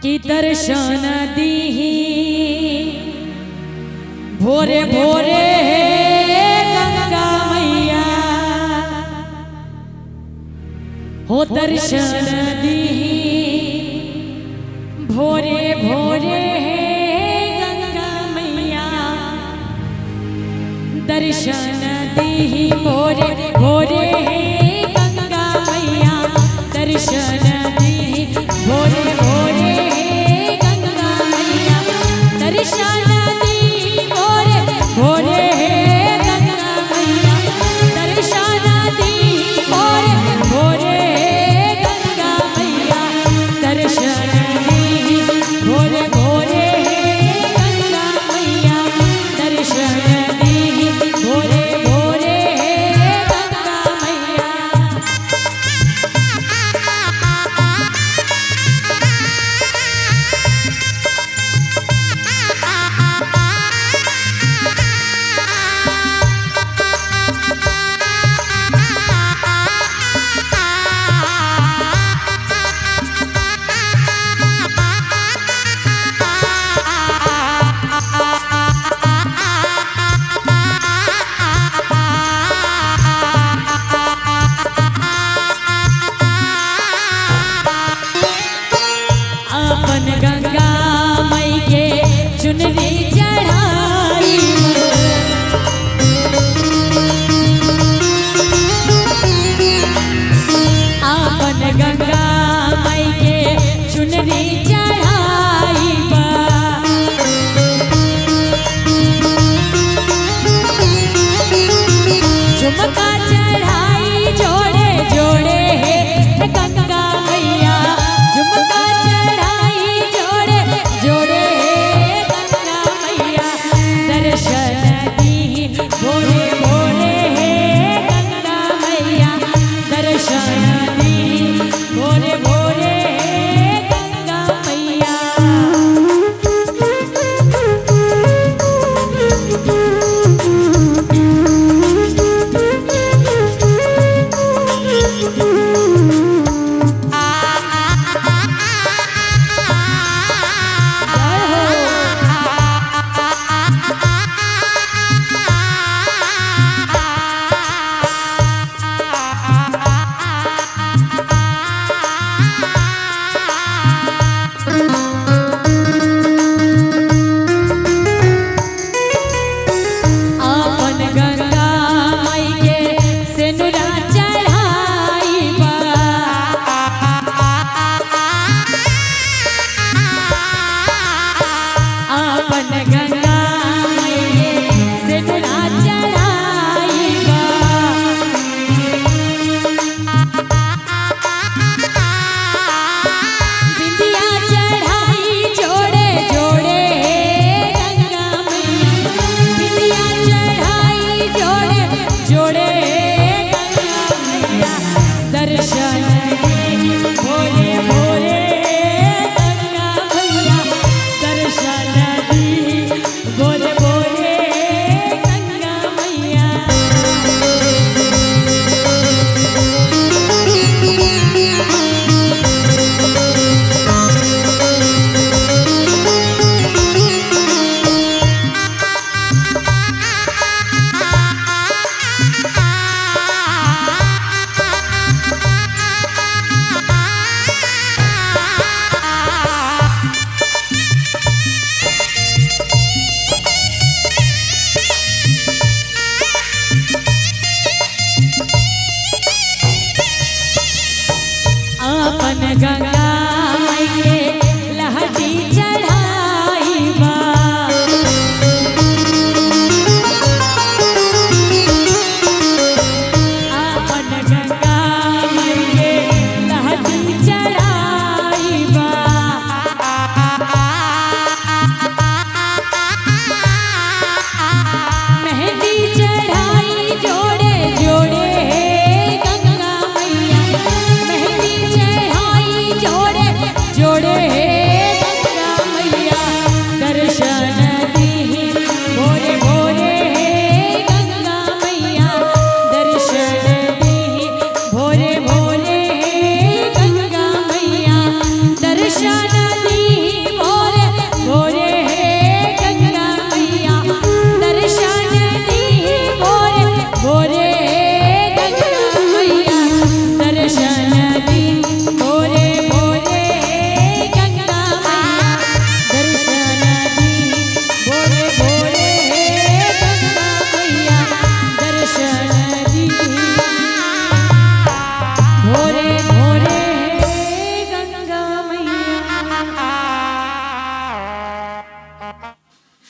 कि दर्शन दीही भोरे भोरे गंगा मैया हो दर्शन दीही भोरे भोरे गंगा मैया दर्शन दीही भोरे भोरे गंगा मैया दर्शन दीही भोरे भोरे गंगा मैया दर्शन दीही भोरे भोरे गंगा मैया दर्शन दीही भोरे भोरे गंगा मैया दर्शन दीही भोरे भोरे गंगा मैया दर्शन दीही भोरे भोरे गंगा मैया। अपन गंगा मई के चुनरी चढ़ाई अपन गंगा मई के चुनरी चढ़ाई झुमका चढ़ाई जोड़े जोड़े गंगा मैया झुमका चढ़ाई जोड़े जोड़े गंगा मैया दर्शन दीही भोरे भोरे गंगा मैया दर्शन दीही भोरे भोरे गंगा मैया। अपन गंगा